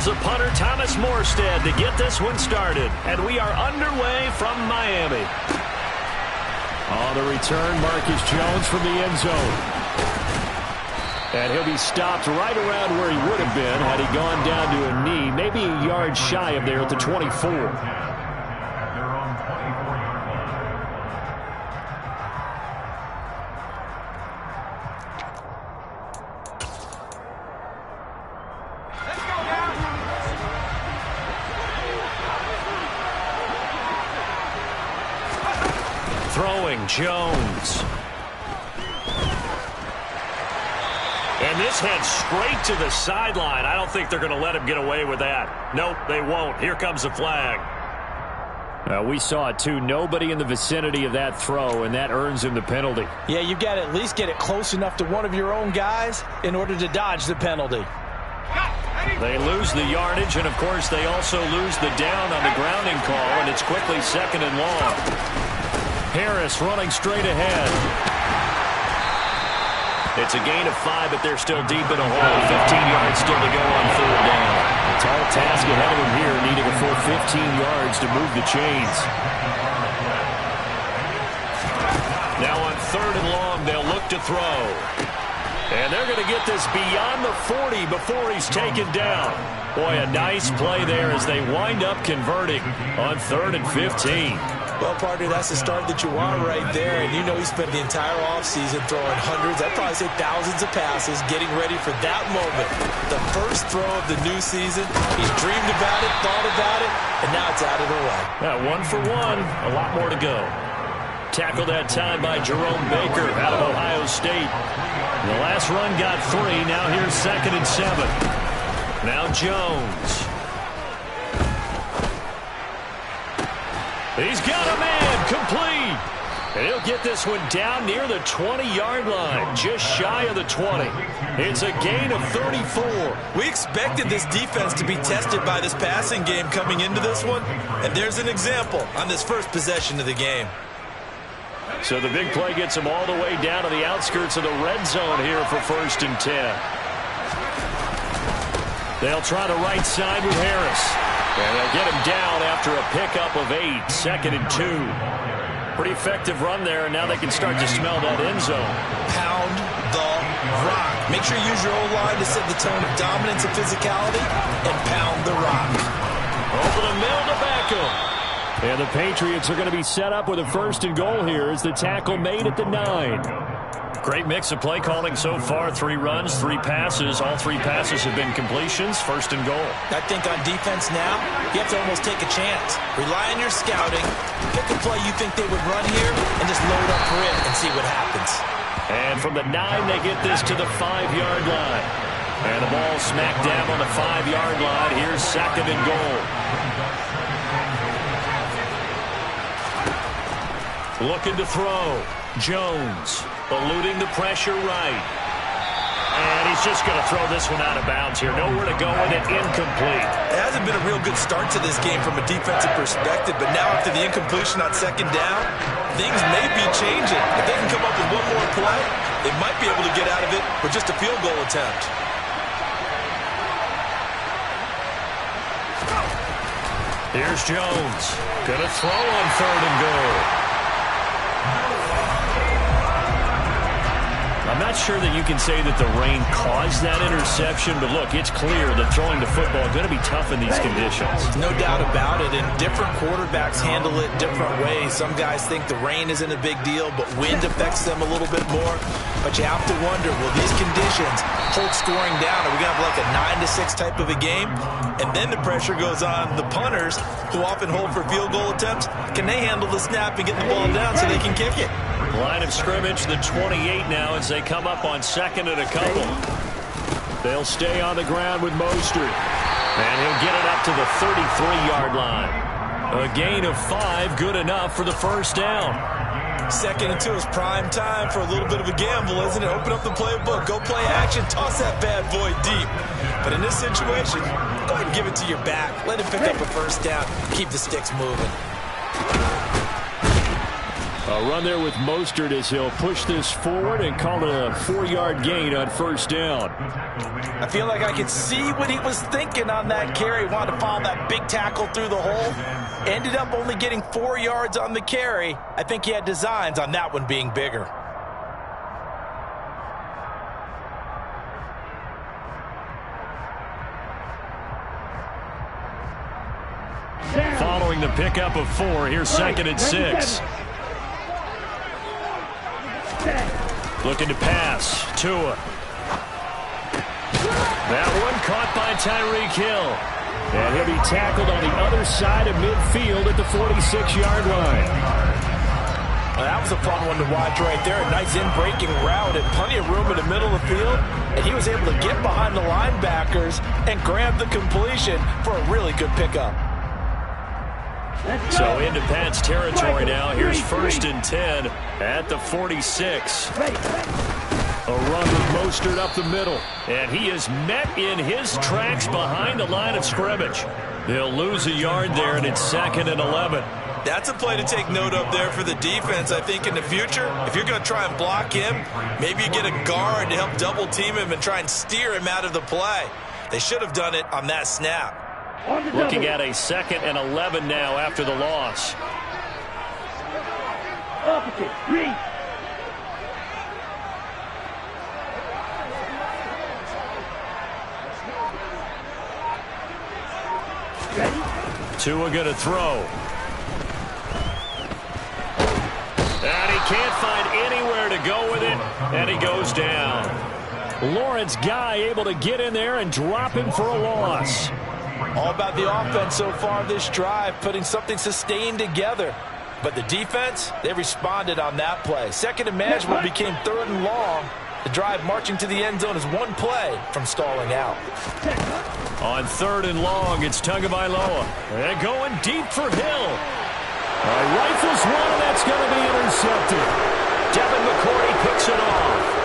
Here's the punter, Thomas Morstead, to get this one started. And we are underway from Miami. On the return, Marcus Jones from the end zone. And he'll be stopped right around where he would have been had he gone down to a knee, maybe a yard shy of there at the 24. Throwing Jones. And this heads straight to the sideline. I don't think they're going to let him get away with that. Nope, they won't. Here comes the flag. We saw it too. Nobody in the vicinity of that throw, and that earns him the penalty. Yeah, you've got to at least get it close enough to one of your own guys in order to dodge the penalty. They lose the yardage, and of course they also lose the down on the grounding call, and it's quickly 2nd and long. Harris running straight ahead. It's a gain of 5, but they're still deep in a hole. 15 yards still to go on 3rd down. A tall task ahead of them here, needing a full 15 yards to move the chains. Now on 3rd and long, they'll look to throw. And they're going to get this beyond the 40 before he's taken down. Boy, a nice play there as they wind up converting on 3rd and 15. Well, partner, that's the start that you want right there. And you know he spent the entire offseason throwing hundreds, I'd probably say thousands of passes, getting ready for that moment. The first throw of the new season. He's dreamed about it, thought about it, and now it's out of the way. Yeah, 1 for 1. A lot more to go. Tackled that time by Jerome Baker out of Ohio State. The last run got 3. Now here's 2nd and 7. Now Jones. He's got a man complete. And he'll get this one down near the 20-yard line, just shy of the 20. It's a gain of 34. We expected this defense to be tested by this passing game coming into this one, and there's an example on this first possession of the game. So the big play gets them all the way down to the outskirts of the red zone here for 1st and 10. They'll try the right side with Harris. And they'll get him down after a pickup of 8, 2nd and 2. Pretty effective run there, and now they can start to smell that end zone. Pound the rock. Make sure you use your O-line to set the tone of dominance and physicality, and pound the rock. Over the middle to Beckham. And the Patriots are going to be set up with a 1st and goal here as the tackle made at the 9. Great mix of play calling so far. 3 runs, 3 passes. All 3 passes have been completions. 1st and goal. I think on defense now, you have to almost take a chance. Rely on your scouting. Pick a play you think they would run here and just load up for it and see what happens. And from the 9, they get this to the 5-yard line. And the ball smack dab on the 5-yard line. Here's 2nd and goal. Looking to throw. Jones eluding the pressure right. And he's just going to throw this one out of bounds here. Nowhere to go with it. Incomplete. It hasn't been a real good start to this game from a defensive perspective, but now after the incompletion on 2nd down, things may be changing. If they can come up with one more play, they might be able to get out of it with just a field goal attempt. Here's Jones. Going to throw on 3rd and goal. I'm not sure that you can say that the rain caused that interception, but look, it's clear that throwing the football is going to be tough in these conditions. No doubt about it, and different quarterbacks handle it different ways. Some guys think the rain isn't a big deal, but wind affects them a little bit more. But you have to wonder, will these conditions hold scoring down? Are we going to have like a 9-6 type of a game? And then the pressure goes on the punters, who often hold for field goal attempts. Can they handle the snap and get the ball down so they can kick it? Line of scrimmage, the 28 now as they come up on 2nd and a couple. They'll stay on the ground with Mostert. And he'll get it up to the 33-yard line. A gain of 5, good enough for the 1st down. 2nd and 2 is prime time for a little bit of a gamble, isn't it? Open up the playbook, go play action, toss that bad boy deep. But in this situation, go ahead and give it to your back. Let him pick up a 1st down. Keep the sticks moving. A run there with Mostert as he'll push this forward and call it a 4-yard gain on first down. I feel like I could see what he was thinking on that carry. Wanted to follow that big tackle through the hole. Ended up only getting 4 yards on the carry. I think he had designs on that one being bigger. Following the pickup of 4, here's 2nd and 6. Looking to pass. Tua. That one caught by Tyreek Hill. And he'll be tackled on the other side of midfield at the 46-yard line. Well, that was a fun one to watch right there. A nice in-breaking route and plenty of room in the middle of the field. And he was able to get behind the linebackers and grab the completion for a really good pickup. So into Pat's territory now. Here's 1st and 10 at the 46. A run with Mostert up the middle. And he is met in his tracks behind the line of scrimmage. They'll lose a yard there, and it's 2nd and 11. That's a play to take note of there for the defense, I think, in the future. If you're going to try and block him, maybe you get a guard to help double team him and try and steer him out of the play. They should have done it on that snap. Looking at a 2nd and 11 now after the loss. Tua going to throw. And he can't find anywhere to go with it, and he goes down. Lawrence Guy able to get in there and drop him for a loss. All about the offense so far this drive, putting something sustained together. But the defense, they responded on that play. 2nd and manageable became 3rd and long. The drive marching to the end zone is one play from stalling out. On 3rd and long, it's Tagovailoa. They're going deep for Hill. Rifles one, and that's going to be intercepted. Devin McCourty picks it off.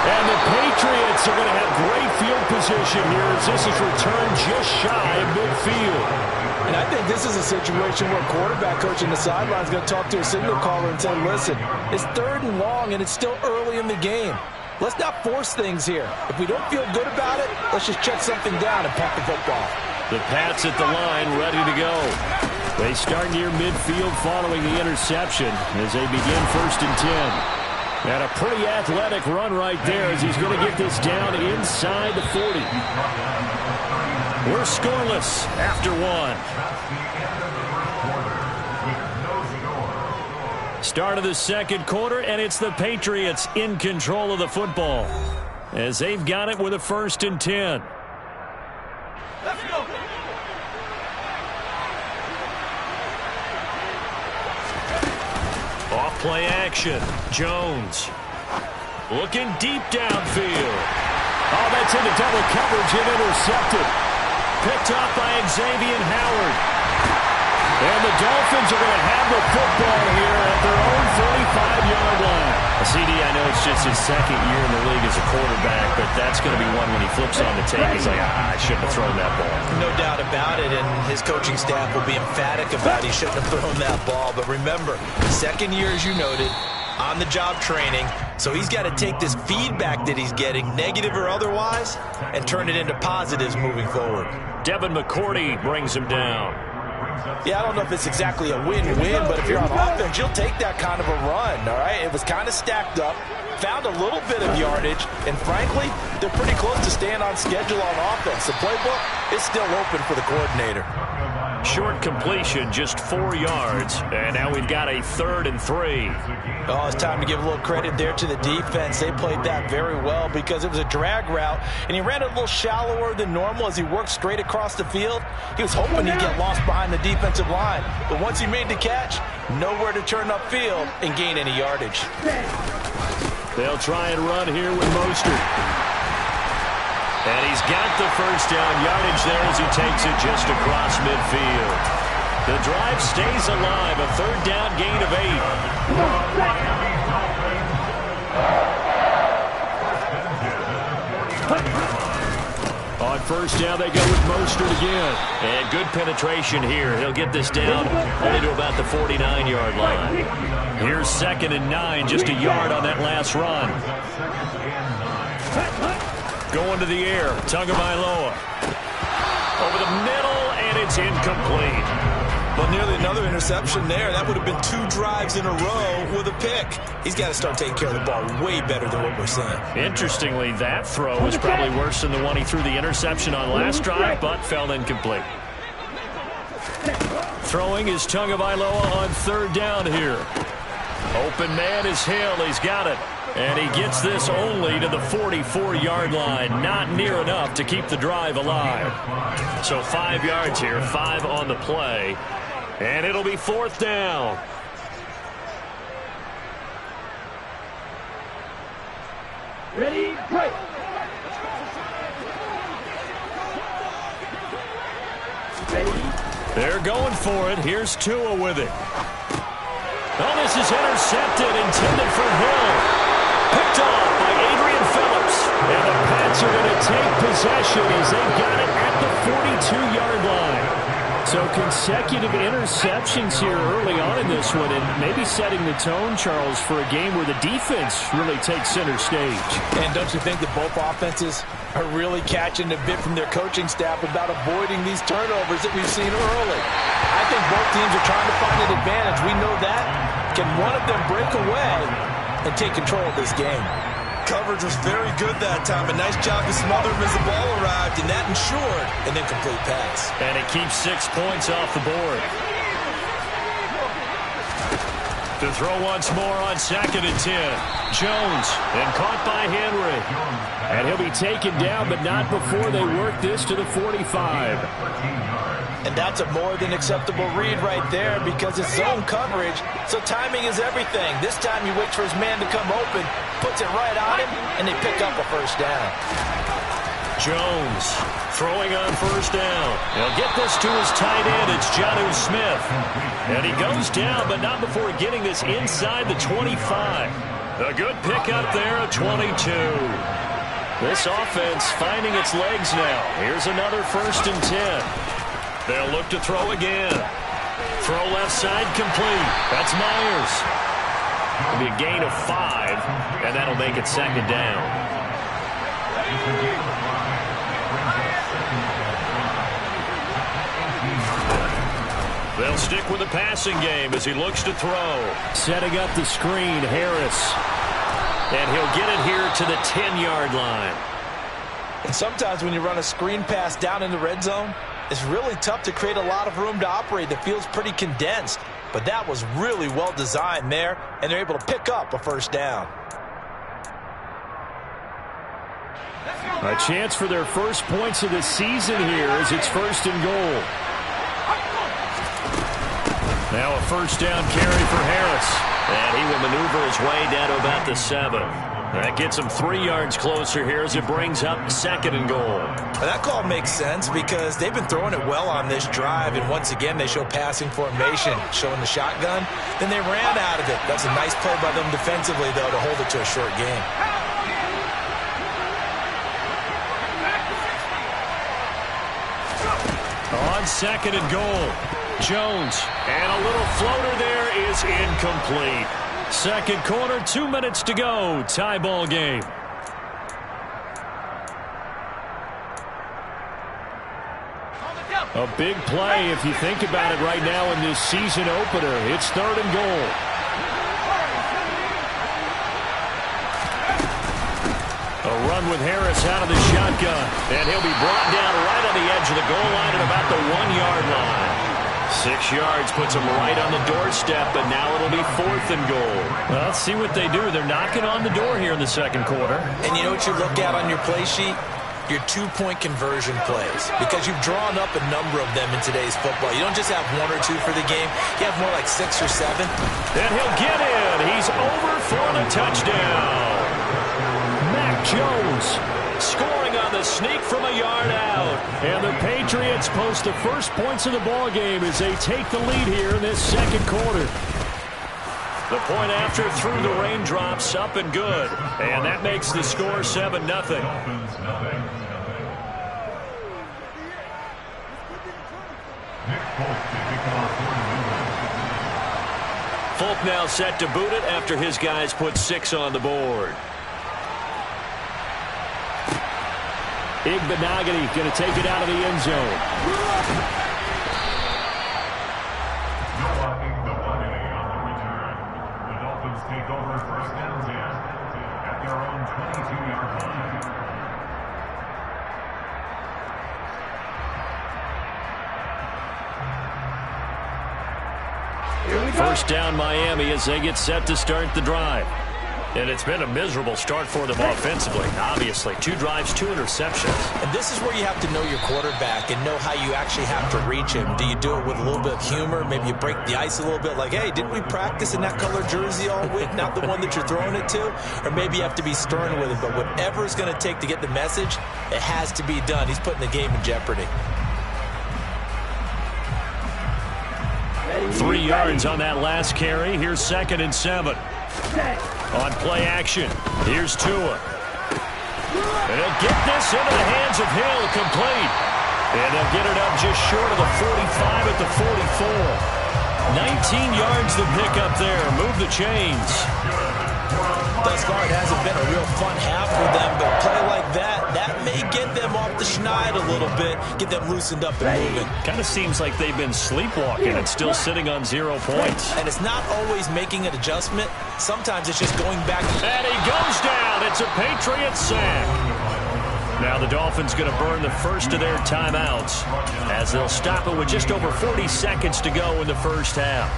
And the Patriots are going to have great field position here as this is returned just shy of midfield. And I think this is a situation where quarterback coach in the sideline is going to talk to a signal caller and say, listen, it's 3rd and long and it's still early in the game. Let's not force things here. If we don't feel good about it, let's just check something down and pump the football. The Pats at the line, ready to go. They start near midfield following the interception as they begin 1st and 10. And a pretty athletic run right there as he's going to get this down inside the 40. We're scoreless after 1. Start of the 2nd quarter, and it's the Patriots in control of the football as they've got it with a 1st and 10. Let's go. Off-play action. Jones looking deep downfield. Oh, that's into double coverage and intercepted. Picked off by Xavier Howard. And the Dolphins are going to have the football here at their own 45-yard line. CD, I know it's just his 2nd year in the league as a quarterback, but that's going to be one when he flips on the tape. He's like, I shouldn't have thrown that ball. No doubt about it, and his coaching staff will be emphatic about he shouldn't have thrown that ball. But remember, 2nd year, as you noted, on-the-job training, so he's got to take this feedback that he's getting, negative or otherwise, and turn it into positives moving forward. Devin McCourty brings him down. Yeah, I don't know if it's exactly a win-win, but if you're on offense, you'll take that kind of a run, all right? It was kind of stacked up, found a little bit of yardage, and frankly, they're pretty close to staying on schedule on offense. The playbook is still open for the coordinator. Short completion, just 4 yards, and now we've got a 3rd and 3. Oh, it's time to give a little credit there to the defense. They played that very well because it was a drag route, and he ran a little shallower than normal as he worked straight across the field. He was hoping he'd get lost behind the defensive line, but once he made the catch, nowhere to turn upfield and gain any yardage. They'll try and run here with Mostert. And he's got the 1st down yardage there as he takes it just across midfield. The drive stays alive, a 3rd down gain of 8. On first down, they go with Mostert again. And good penetration here. He'll get this down only to about the 49-yard line. Here's 2nd and 9, just a yard on that last run. Going to the air, Tagovailoa. Over the middle, and it's incomplete. Well, nearly another interception there. That would have been 2 drives in a row with a pick. He's got to start taking care of the ball way better than what we're seeing. Interestingly, that throw was probably worse than the one he threw the interception on last drive, but fell incomplete. Throwing is Tagovailoa on 3rd down here. Open man is Hill. He's got it. And he gets this only to the 44-yard line. Not near enough to keep the drive alive. So 5 yards here, 5 on the play. And it'll be 4th down. Ready, break. They're going for it. Here's Tua with it. Oh, this is intercepted, intended for Hill. Picked off by Adrian Phillips. And the Pats are going to take possession as they've got it at the 42-yard line. So consecutive interceptions here early on in this one, and maybe setting the tone, Charles, for a game where the defense really takes center stage. And don't you think that both offenses are really catching a bit from their coaching staff about avoiding these turnovers that we've seen early? I think both teams are trying to find an advantage. We know that. Can one of them break away and take control of this game? Coverage was very good that time. A nice job to smother him as the ball arrived, and that ensured an incomplete pass. And it keeps 6 points off the board. To throw once more on 2nd and 10. Jones, and caught by Henry. And he'll be taken down, but not before they work this to the 45. And that's a more than acceptable read right there because it's zone coverage, so timing is everything. This time he waits for his man to come open, puts it right on him, and they pick up a first down. Jones throwing on 1st down. He'll get this to his tight end. It's Jonnu Smith. And he goes down, but not before getting this inside the 25. A good pickup there at 22. This offense finding its legs now. Here's another 1st and 10. They'll look to throw again. Throw left side complete. That's Myers. It'll be a gain of 5, and that'll make it 2nd down. They'll stick with the passing game as he looks to throw. Setting up the screen, Harris. And he'll get it here to the 10-yard line. And sometimes when you run a screen pass down in the red zone, it's really tough to create a lot of room to operate. The field's pretty condensed. But that was really well designed there, and they're able to pick up a first down. A chance for their first points of the season here as it's 1st and goal. Now a first down carry for Harris. And he will maneuver his way down to about the 7. That gets him 3 yards closer here as it brings up 2nd and goal. That call makes sense because they've been throwing it well on this drive, and once again they show passing formation, showing the shotgun. Then they ran out of it. That's a nice play by them defensively, though, to hold it to a short game. On 2nd and goal, Jones, and a little floater there is incomplete. 2nd quarter, 2 minutes to go. Tie ball game. A big play if you think about it right now in this season opener. It's 3rd and goal. A run with Harris out of the shotgun. And he'll be brought down right on the edge of the goal line at about the 1-yard line. 6 yards puts them right on the doorstep, but now it'll be 4th and goal. Well, let's see what they do. They're knocking on the door here in the 2nd quarter. And you know what you look at on your play sheet? Your 2-point conversion plays, because you've drawn up a number of them in today's football. You don't just have 1 or 2 for the game. You have more like 6 or 7. And he'll get in. He's over for the touchdown. Mac Jones scoring on the sneak from a yard out. And the Patriots post the first points of the ball game as they take the lead here in this 2nd quarter. The point after through the raindrops, up and good. And that makes the score 7-0. Folk now set to boot it after his guys put 6 on the board. Igbenogany going to take it out of the end zone. The Dolphins take over first down at their own 22-yard line. First down Miami as they get set to start the drive. And it's been a miserable start for them offensively. Obviously, 2 drives, 2 interceptions. And this is where you have to know your quarterback and know how you actually have to reach him. Do you do it with a little bit of humor? Maybe you break the ice a little bit like, hey, didn't we practice in that color jersey all week? Not the one that you're throwing it to? Or maybe you have to be stern with him. But whatever it's going to take to get the message, it has to be done. He's putting the game in jeopardy. 3 yards on that last carry. Here's 2nd and 7. On play action, here's Tua. And he'll get this into the hands of Hill, complete. And they'll get it up just short of the 45 at the 44. 19 yards to pick up there. Move the chains. Thus far, it hasn't been a real fun half for them, but a play like that may get them off the schneid a little bit, get them loosened up and moving. Kind of seems like they've been sleepwalking and still sitting on 0 points. And it's not always making an adjustment. Sometimes it's just going back. And he goes down. It's a Patriot sack. Now the Dolphins going to burn the first of their timeouts as they'll stop it with just over 40 seconds to go in the first half.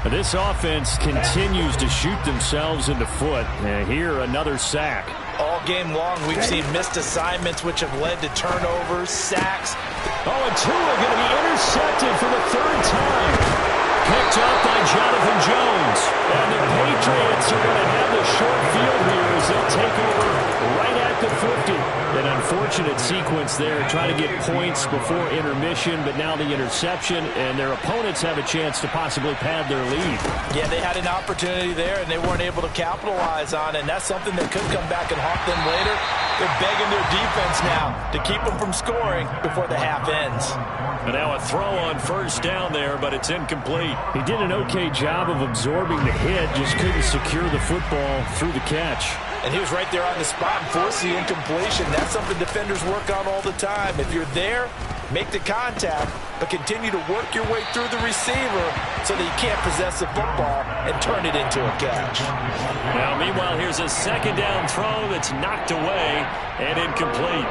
This offense continues to shoot themselves in the foot. And here, another sack. All game long, we've seen missed assignments, which have led to turnovers, sacks. Oh, and Tua going to be intercepted for the 3rd time. Picked up by Jonathan Jones. And the Patriots are going to have the short field here as they'll take over right at the 50. An unfortunate sequence there, trying to get points before intermission, but now the interception, and their opponents have a chance to possibly pad their lead. Yeah, they had an opportunity there, and they weren't able to capitalize on it, and that's something that could come back and haunt them later. They're begging their defense now to keep them from scoring before the half ends. And now a throw on first down there, but it's incomplete. He did an okay job of absorbing the hit, just couldn't secure the football through the catch. And he was right there on the spot and forced the incompletion. That's something defenders work on all the time. If you're there, make the contact, but continue to work your way through the receiver so that you can't possess the football and turn it into a catch. Now, meanwhile, here's a 2nd down throw that's knocked away and incomplete.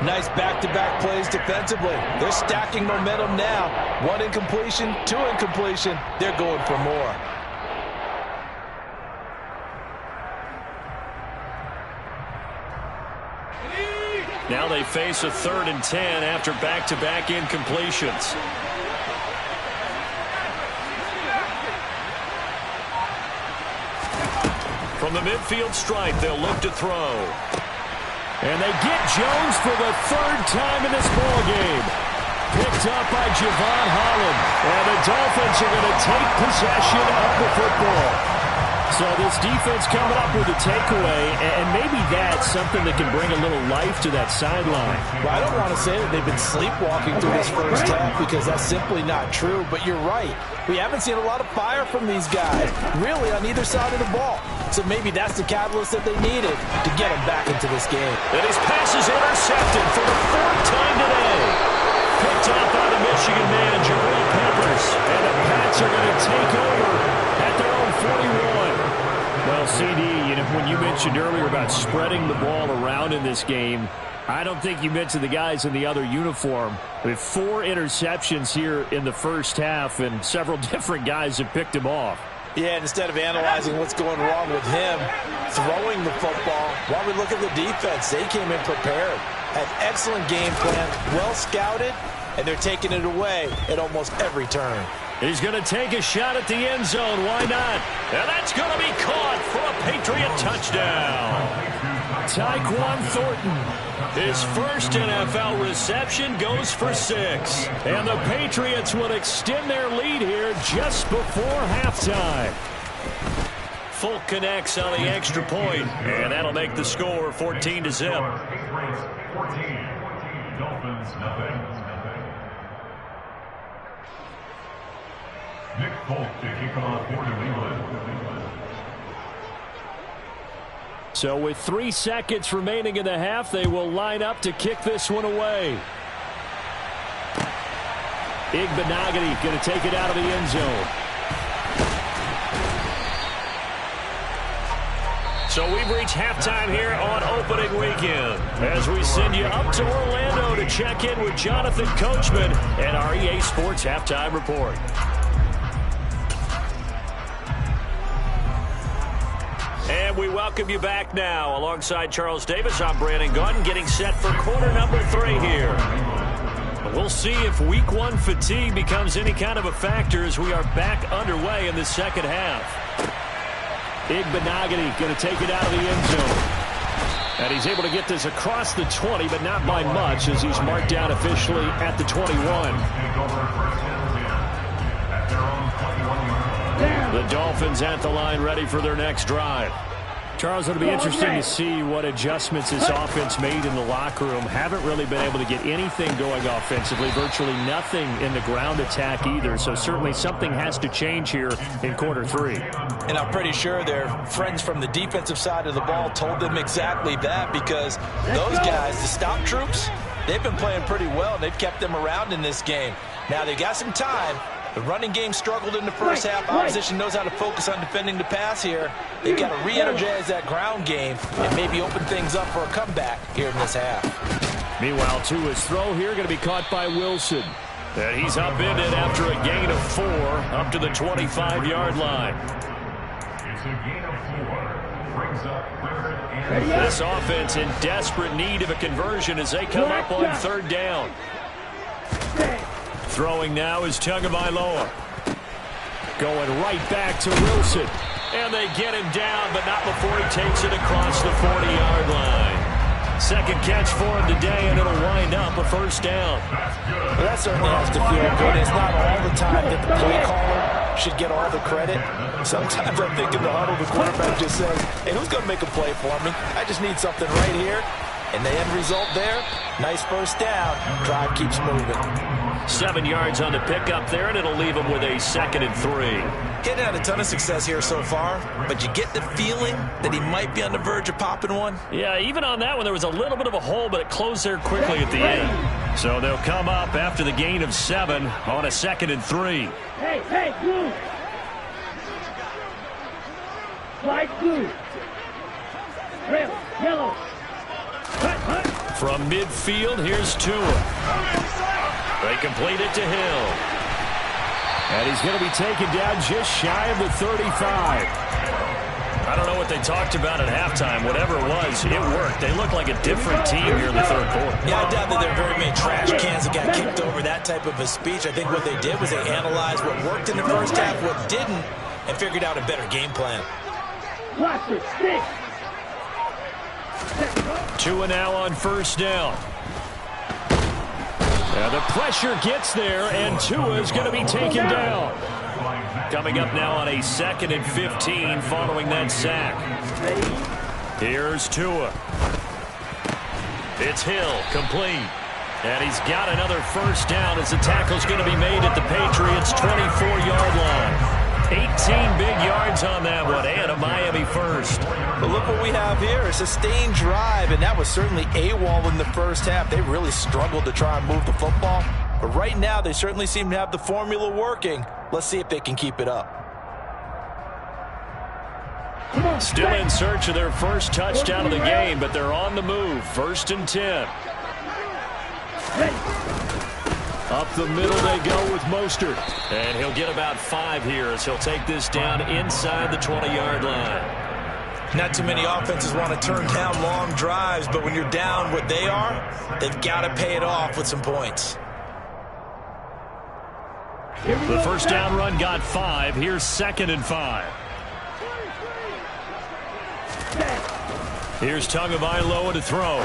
Nice back-to-back plays defensively. They're stacking momentum now. 1 incompletion, 2 incompletion. They're going for more. Now they face a 3rd and 10 after back-to-back incompletions. From the midfield stripe, they'll look to throw. And they get Jones for the 3rd time in this ballgame. Picked up by Javon Holland. And the Dolphins are going to take possession of the football. So this defense coming up with a takeaway, and maybe that's something that can bring a little life to that sideline. Well, I don't want to say that they've been sleepwalking through this first half because that's simply not true, but you're right. We haven't seen a lot of fire from these guys, really, on either side of the ball. So maybe that's the catalyst that they needed to get them back into this game. And his pass is intercepted for the 4th time today. Picked up by the Michigan man, Jabril Peppers. And the Pats are going to take over at their own 41. Well, CD, when you mentioned earlier about spreading the ball around in this game, I don't think you mentioned the guys in the other uniform. We have 4 interceptions here in the first half, and several different guys have picked him off. Yeah, and instead of analyzing what's going wrong with him, throwing the football, while we look at the defense, they came in prepared. Had excellent game plan, well scouted, and they're taking it away at almost every turn. He's going to take a shot at the end zone. Why not? And that's going to be caught for a Patriot touchdown. Tyquan Thornton, his first NFL reception, goes for 6. And the Patriots will extend their lead here just before halftime. Folk connects on the extra point, and that'll make the score 14-0. Dolphins, nothing. Colts to kick off for New England. So with 3 seconds remaining in the half, they will line up to kick this one away. Igbenogany going to take it out of the end zone. So we've reached halftime here on opening weekend as we send you up to Orlando to check in with Jonathan Coachman and our EA Sports Halftime Report. And we welcome you back now. Alongside Charles Davis, I'm Brandon Gunn, getting set for quarter number 3 here. We'll see if week 1 fatigue becomes any kind of a factor as we are back underway in the second half. Igbenogany going to take it out of the end zone. And he's able to get this across the 20, but not by much as he's marked down officially at the 21. The Dolphins at the line ready for their next drive. Charles, it'll be interesting to see what adjustments this offense made in the locker room. Haven't really been able to get anything going offensively. Virtually nothing in the ground attack either. So certainly something has to change here in quarter 3. And I'm pretty sure their friends from the defensive side of the ball told them exactly that, because those guys, the stop troops, they've been playing pretty well. They've kept them around in this game. Now they got some time. The running game struggled in the first half. Opposition knows how to focus on defending the pass here. They've got to re-energize that ground game and maybe open things up for a comeback here in this half. Meanwhile, Tua's throw here going to be caught by Wilson. And he's upended after a gain of 4 up to the 25-yard line. It's a gain of 4. Brings up 3rd and This offense in desperate need of a conversion as they come up on 3rd down. Throwing now is Tagovailoa. Going right back to Wilson. And they get him down, but not before he takes it across the 40-yard line. Second catch for him today, and it'll wind up a first down. Well, that certainly has to feel good. It's not all the time that the play caller should get all the credit. Sometimes I think in the huddle, the quarterback just says, hey, who's going to make a play for me? I just need something right here. And the end result there, nice first down. Drive keeps moving. 7 yards on the pickup there, and it'll leave him with a 2nd and 3. Getting had a ton of success here so far, but you get the feeling that he might be on the verge of popping one. Yeah, even on that one, there was a little bit of a hole, but it closed there quickly at the end. So they'll come up after the gain of 7 on a 2nd and 3. Hey, blue. Light blue. Red, yellow. From midfield, here's Tua. They complete it to Hill. And he's going to be taken down just shy of the 35. I don't know what they talked about at halftime. Whatever it was, it worked. They look like a different team here in the 3rd quarter. Yeah, I doubt that there are very many trash cans that got kicked over that type of a speech. I think what they did was they analyzed what worked in the first half, what didn't, and figured out a better game plan. Watch it, stick. Tua now on 1st down. And the pressure gets there, and Tua is going to be taken down. Coming up now on a 2nd and 15 following that sack. Here's Tua. It's Hill, complete. And he's got another first down as the tackle's going to be made at the Patriots' 24-yard line. 18 big yards on that one, and a Miami first. But look what we have here, a sustained drive, and that was certainly AWOL in the first half. They really struggled to try and move the football. But right now, they certainly seem to have the formula working. Let's see if they can keep it up. Still in search of their first touchdown of the game, but they're on the move. 1st and 10. Up the middle they go with Mostert. And he'll get about 5 here as he'll take this down inside the 20-yard line. Not too many offenses want to turn down long drives, but when you're down what they are, they've got to pay it off with some points. The first down run got 5. Here's 2nd and 5. Here's Tagovailoa to throw.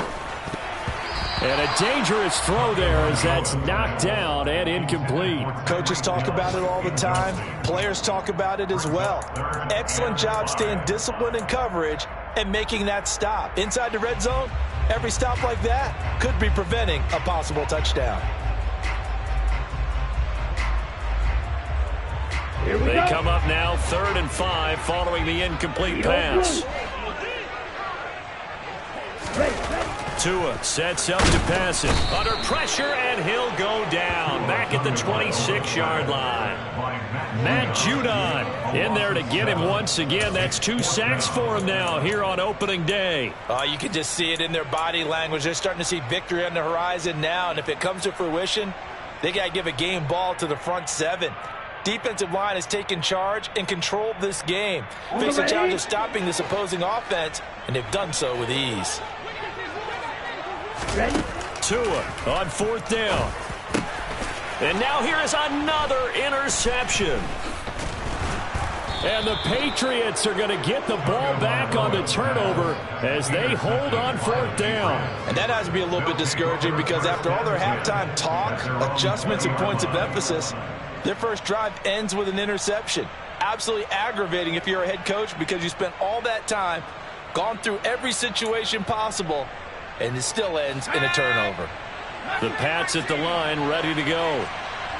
And a dangerous throw there as that's knocked down and incomplete. Coaches talk about it all the time. Players talk about it as well. Excellent job staying disciplined in coverage and making that stop. Inside the red zone, every stop like that could be preventing a possible touchdown. They 3rd and 5 following the incomplete pass. Tua sets up to pass it. Under pressure, and he'll go down. Back at the 26-yard line. Matt Judon in there to get him once again. That's 2 sacks for him now here on opening day. You can just see it in their body language. They're starting to see victory on the horizon now, and if it comes to fruition, they got to give a game ball to the front 7. Defensive line has taken charge and controlled this game. Face the challenge of stopping this opposing offense, and they've done so with ease. Tua on 4th down. And now here is another interception. And the Patriots are going to get the ball back on the turnover as they hold on 4th down. And that has to be a little bit discouraging because after all their halftime talk, adjustments, and points of emphasis, their first drive ends with an interception. Absolutely aggravating if you're a head coach because you spent all that time, gone through every situation possible, and it still ends in a turnover. The Pats at the line ready to go.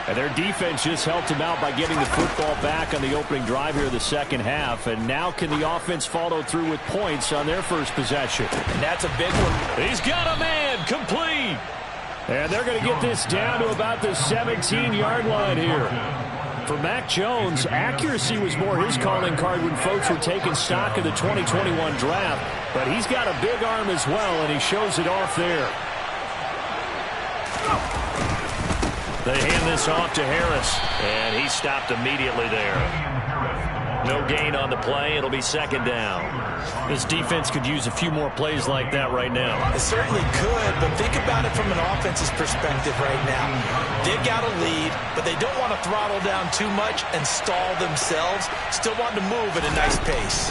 And their defense just helped them out by getting the football back on the opening drive here in the second half. And now can the offense follow through with points on their first possession? And that's a big one. He's got a man complete. And they're going to get this down to about the 17-yard line here. For Mac Jones, accuracy was more his calling card when folks were taking stock of the 2021 draft. But he's got a big arm as well, and he shows it off there. They hand this off to Harris, and he stopped immediately there. No gain on the play. It'll be 2nd down. This defense could use a few more plays like that right now. It certainly could, but think about it from an offense's perspective right now. They've got a lead, but they don't want to throttle down too much and stall themselves. Still want to move at a nice pace.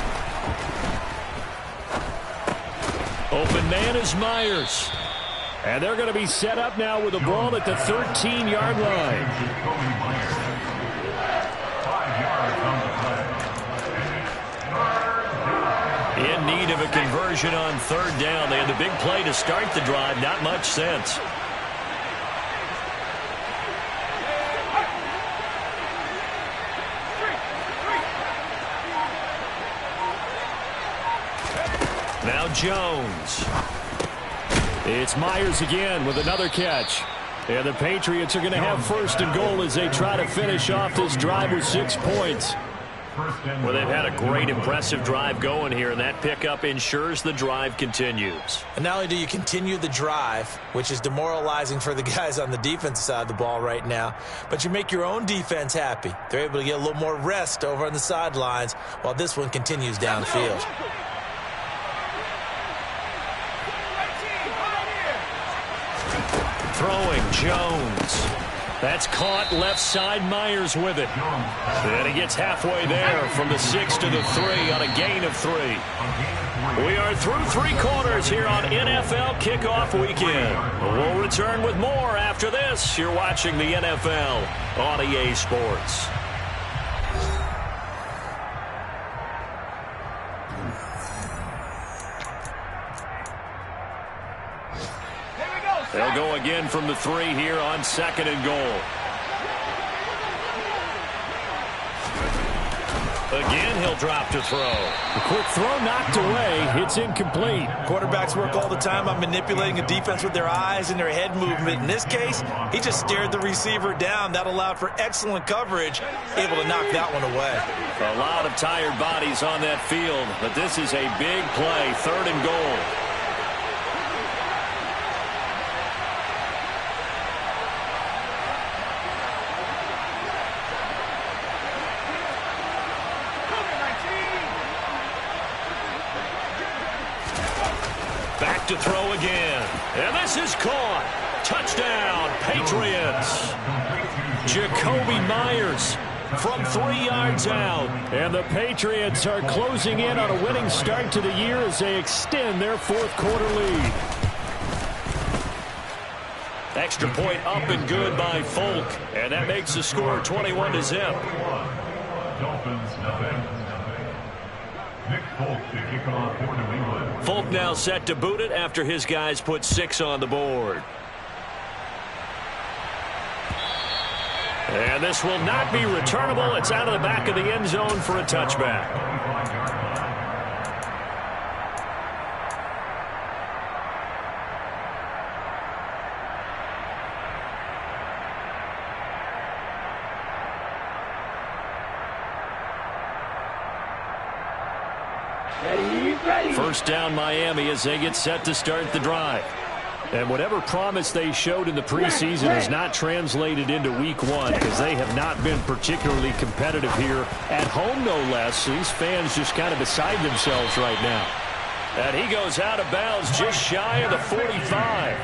Open man is Myers. And they're going to be set up now with the ball at the 13-yard line. 5 yards on the play. In need of a conversion on 3rd down. They had the big play to start the drive. Not much sense. Now Jones. It's Myers again with another catch. And the Patriots are going to have 1st and goal as they try to finish off this drive with 6 points. Well, they've had a great, impressive drive going here, and that pickup ensures the drive continues. And not only do you continue the drive, which is demoralizing for the guys on the defensive side of the ball right now, but you make your own defense happy. They're able to get a little more rest over on the sidelines while this one continues downfield. Throwing, Jones. That's caught left side. Myers with it. And he gets halfway there from the 6 to the 3 on a gain of 3. We are through 3 quarters here on NFL Kickoff Weekend. We'll return with more after this. You're watching the NFL on EA Sports. They'll go again from the 3 here on 2nd and goal. Again, he'll drop to throw. The quick throw knocked away. It's incomplete. Quarterbacks work all the time on manipulating a defense with their eyes and their head movement. In this case, he just stared the receiver down. That allowed for excellent coverage, able to knock that one away. A lot of tired bodies on that field, but this is a big play. 3rd and goal. Back to throw again. And this is caught. Touchdown, Patriots. Jacoby Myers from 3 yards out. And the Patriots are closing in on a winning start to the year as they extend their 4th quarter lead. Extra point up and good by Folk. And that makes the score 21-0. Dolphins, nothing. Nick Folk to kick off for New England. Folk now set to boot it after his guys put 6 on the board. And this will not be returnable. It's out of the back of the end zone for a touchback. First down Miami as they get set to start the drive. And whatever promise they showed in the preseason has not translated into week one, because they have not been particularly competitive here at home, no less. These fans just kind of beside themselves right now. And he goes out of bounds just shy of the 45.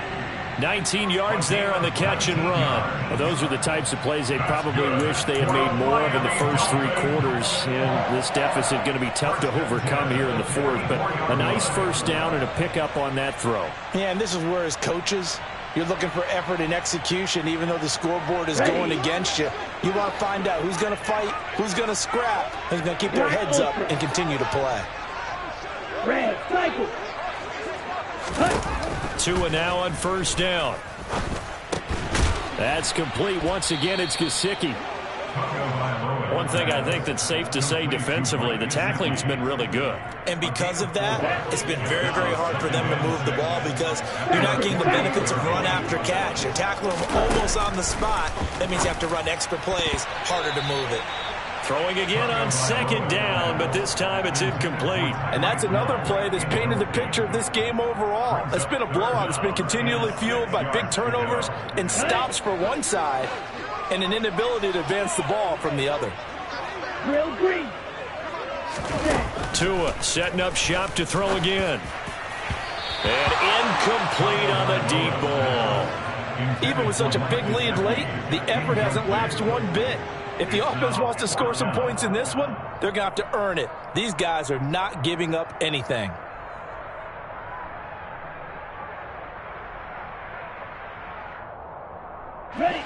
19 yards there on the catch and run. Well, those are the types of plays they probably wish they had made more of in the first three quarters. And this deficit going to be tough to overcome here in the fourth. But a nice first down and a pickup on that throw. Yeah, and this is where as coaches, you're looking for effort and execution. Even though the scoreboard is going against you, you want to find out who's going to fight, who's going to scrap, who's going to keep their heads up and continue to play. Red, cycle. Tua now on first down. That's complete. Once again, it's Gesicki. One thing I think that's safe to say defensively, the tackling's been really good. And because of that, it's been very, very hard for them to move the ball because you're not getting the benefits of run after catch. You're tackling them almost on the spot. That means you have to run extra plays, harder to move it. Throwing again on second down, but this time it's incomplete. And that's another play that's painted the picture of this game overall. It's been a blowout. It's been continually fueled by big turnovers and stops for one side and an inability to advance the ball from the other. Real green. Tua setting up shop to throw again. And incomplete on the deep ball. Even with such a big lead late, the effort hasn't lapsed one bit. If the offense wants to score some points in this one, they're going to have to earn it. These guys are not giving up anything. Ready.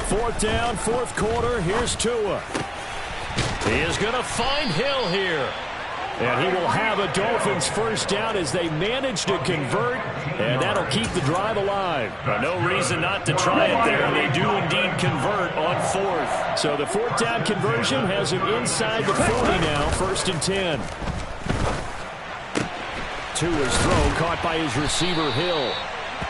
Fourth down, fourth quarter. Here's Tua. He is going to find Hill here. And he will have a Dolphins first down as they manage to convert, and that'll keep the drive alive. No reason not to try it there. They do indeed convert on fourth. So the fourth down conversion has him inside the 40 now, first and 10. Tua's throw caught by his receiver Hill.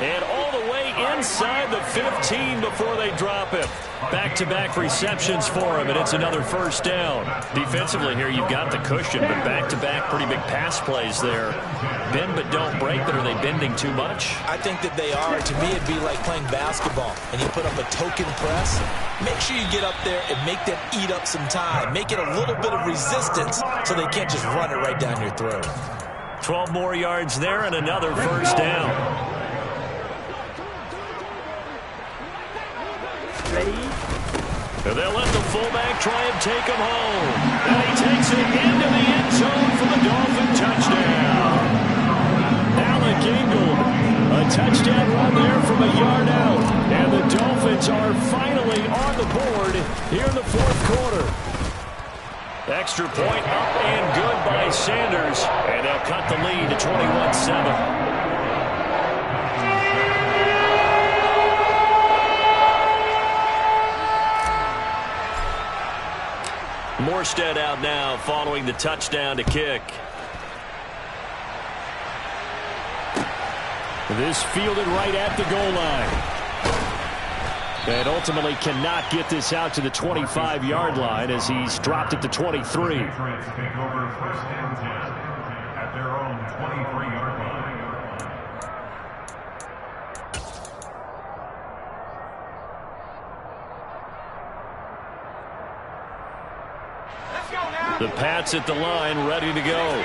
And all the way inside the 15 before they drop him. Back-to-back receptions for him, and it's another first down. Defensively here, you've got the cushion, but back-to-back pretty big pass plays there. Bend but don't break, but are they bending too much? I think that they are. To me, it'd be like playing basketball, and you put up a token press. Make sure you get up there and make them eat up some time. Make it a little bit of resistance so they can't just run it right down your throat. 12 more yards there and another first down. And they'll let the fullback try and take him home. And he takes it into the end zone for the Dolphin touchdown. Alec Ingold, a touchdown run there from a yard out. And the Dolphins are finally on the board here in the fourth quarter. Extra point up and good by Sanders. And they'll cut the lead to 21-7. Morstead out now following the touchdown to kick. This fielded right at the goal line. And ultimately cannot get this out to the 25-yard line as he's dropped at the 23. Take over first and 10 at their own 23-yard line. The Pats at the line, ready to go.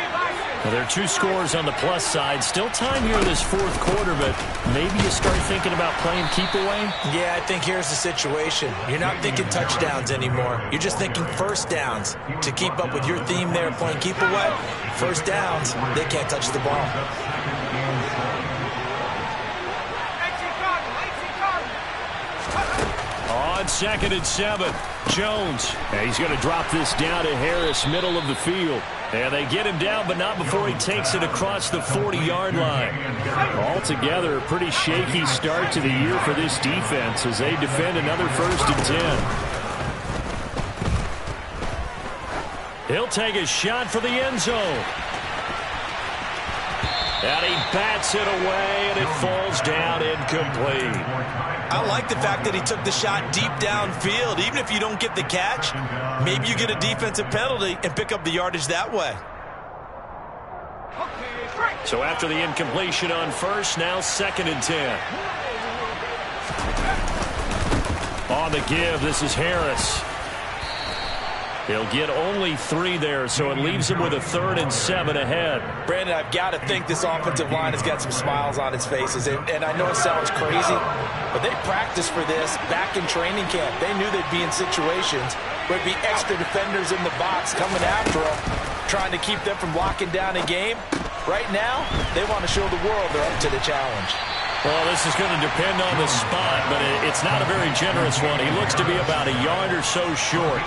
Well, there are two scores on the plus side. Still time here in this fourth quarter, but maybe you start thinking about playing keep away? Yeah, I think here's the situation. You're not thinking touchdowns anymore. You're just thinking first downs. To keep up with your theme there, playing keep away, first downs, they can't touch the ball. On second and 7, Jones. And he's going to drop this down to Harris, middle of the field. And they get him down, but not before he takes it across the 40-yard line. Altogether, a pretty shaky start to the year for this defense as they defend another 1st and 10. He'll take a shot for the end zone. And he bats it away, and it falls down incomplete. I like the fact that he took the shot deep downfield. Even if you don't get the catch, maybe you get a defensive penalty and pick up the yardage that way. So after the incompletion on 1st, now 2nd and 10. On the give, this is Harris. He'll get only 3 there, so it leaves him with a 3rd and 7 ahead. Brandon, I've got to think this offensive line has got some smiles on its faces. And I know it sounds crazy, but they practiced for this back in training camp. They knew they'd be in situations where there'd be extra defenders in the box coming after them, trying to keep them from locking down a game. Right now, they want to show the world they're up to the challenge. Well, this is going to depend on the spot, but it's not a very generous one. He looks to be about a yard or so short.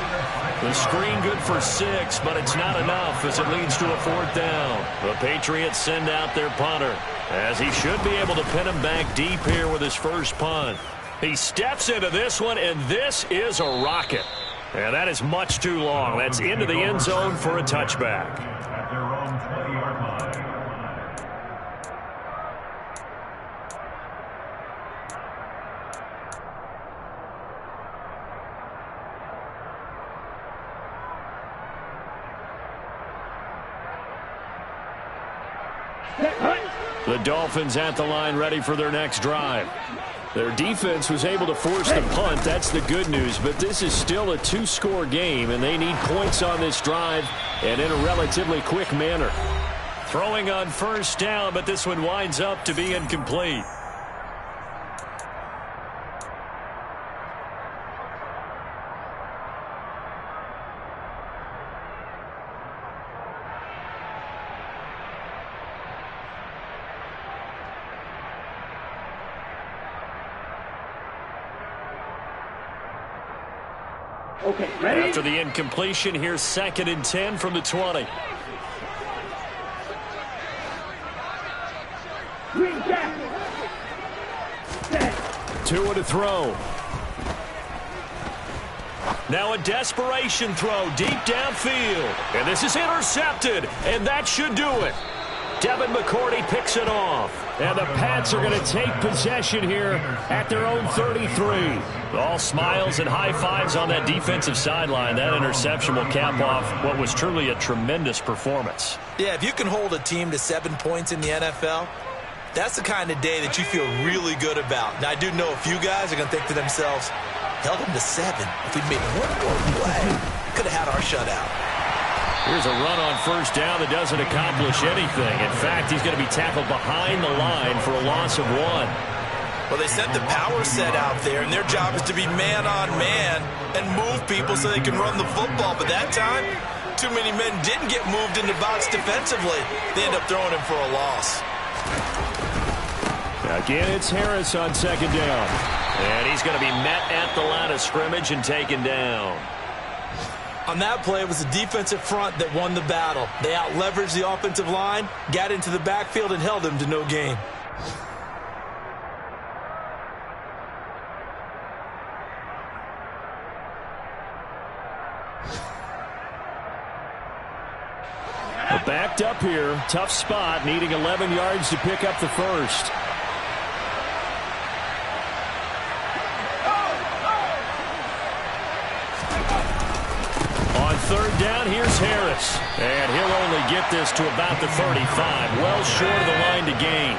The screen good for 6, but it's not enough as it leads to a 4th down. The Patriots send out their punter, as he should be able to pin him back deep here with his first punt. He steps into this one, and this is a rocket. And that is much too long. That's into the end zone for a touchback. At their own 20-yard line. The Dolphins at the line ready for their next drive. Their defense was able to force the punt. That's the good news. But this is still a 2-score game, and they need points on this drive and in a relatively quick manner. Throwing on 1st down, but this one winds up to be incomplete. Okay, ready? After the incompletion, here's 2nd and 10 from the 20. Green back. Set. 2 to throw. Now a desperation throw deep downfield. And this is intercepted. And that should do it. Devin McCourty picks it off. And the Pats are going to take possession here at their own 33. All smiles and high fives on that defensive sideline. That interception will cap off what was truly a tremendous performance. Yeah, if you can hold a team to 7 points in the NFL, that's the kind of day that you feel really good about. Now, I do know a few guys are going to think to themselves, held them to 7. If we'd made one more play, could have had our shutout. Here's a run on 1st down that doesn't accomplish anything. In fact, he's going to be tackled behind the line for a loss of 1. Well, they sent the power set out there, and their job is to be man-on-man and move people so they can run the football. But that time, too many men didn't get moved in the box defensively. They end up throwing him for a loss. Again, it's Harris on 2nd down. And he's going to be met at the line of scrimmage and taken down. On that play, it was the defensive front that won the battle. They out-leveraged the offensive line, got into the backfield, and held him to no gain. Backed up here, tough spot, needing 11 yards to pick up the 1st. On 3rd down, here's Harris. And he'll only get this to about the 35, well short of the line to gain.